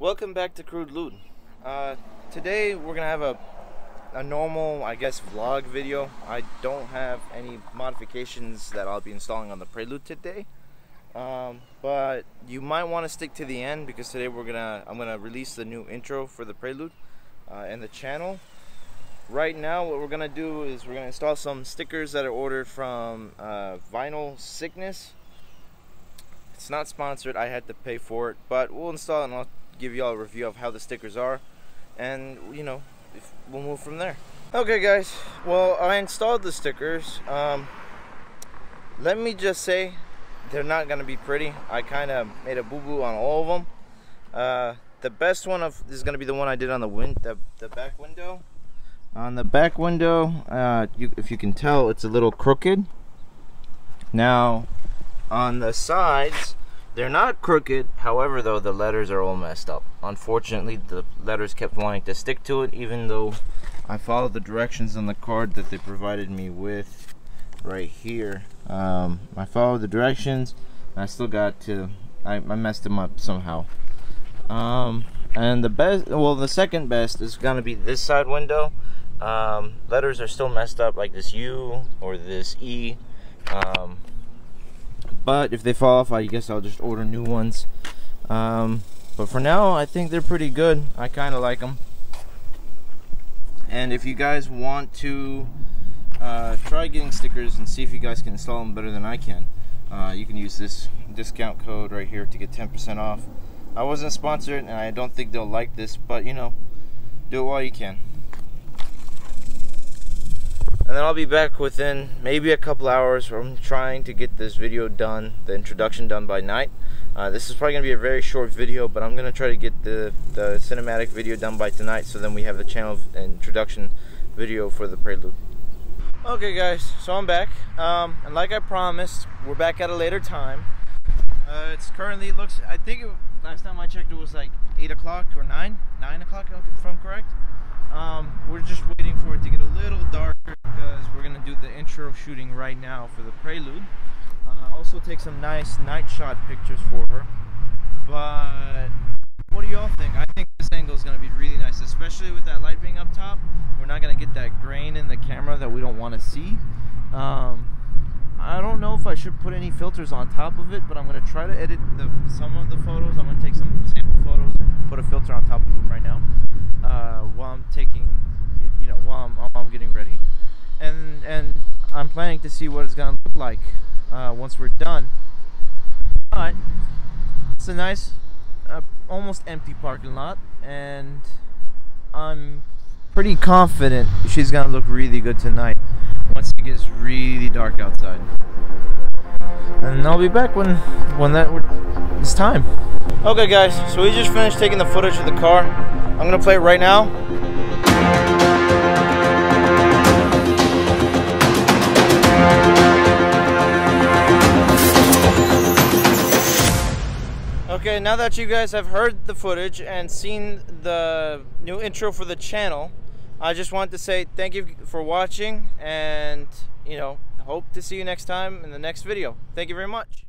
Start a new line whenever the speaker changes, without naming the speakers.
Welcome back to Crude Loot. Today we're gonna have a normal, I guess, vlog video. I don't have any modifications that I'll be installing on the Prelude today, but you might want to stick to the end because today I'm gonna release the new intro for the Prelude and the channel. Right now, what we're gonna do is we're gonna install some stickers that are ordered from Vinyl Sickness. It's not sponsored, I had to pay for it, but we'll install it and I'll give you all a review of how the stickers are, and we'll move from there. Okay guys, well, I installed the stickers. Let me just say, they're not gonna be pretty. I kind of made a boo-boo on all of them. The best one is gonna be the one I did on the back window. On the back window, if you can tell, it's a little crooked. Now, on the sides, they're not crooked. However, though, the letters are all messed up. Unfortunately, the letters kept wanting to stick to it, even though I followed the directions on the card that they provided me with right here. I followed the directions, and I still got to, I messed them up somehow. And the second best is gonna be this side window. Letters are still messed up, like this U or this E. But if they fall off, I guess I'll just order new ones. But for now, I think they're pretty good. I kind of like them. And if you guys want to try getting stickers and see if you guys can install them better than I can, you can use this discount code right here to get 10% off. I wasn't sponsored, and I don't think they'll like this, but do it while you can. And then I'll be back within maybe a couple hours. I'm trying to get this video done, the introduction done by night. This is probably going to be a very short video, but I'm going to try to get the cinematic video done by tonight, so then we have the channel introduction video for the Prelude. Okay guys, so I'm back, and like I promised, we're back at a later time. It's currently, I think last time I checked it was like 8 o'clock or 9 o'clock, if I'm correct. We're just waiting for it to get a little darker because we're going to do the intro shooting right now for the Prelude. Also take some nice night shot pictures for her. But what do y'all think? I think this angle is going to be really nice, especially with that light being up top. We're not going to get that grain in the camera that we don't want to see. I don't know if I should put any filters on top of it, but I'm going to try to edit some of the photos. I'm going to take some sample photos and put a filter on top of them right now. While I'm taking, while I'm getting ready, and I'm planning to see what it's gonna look like once we're done. But it's a nice, almost empty parking lot, and I'm pretty confident she's gonna look really good tonight once it gets really dark outside. And I'll be back when it's time. Okay guys, so we just finished taking the footage of the car. I'm gonna play it right now. Okay, now that you guys have heard the footage and seen the new intro for the channel, I just want to say thank you for watching, and hope to see you next time in the next video. Thank you very much.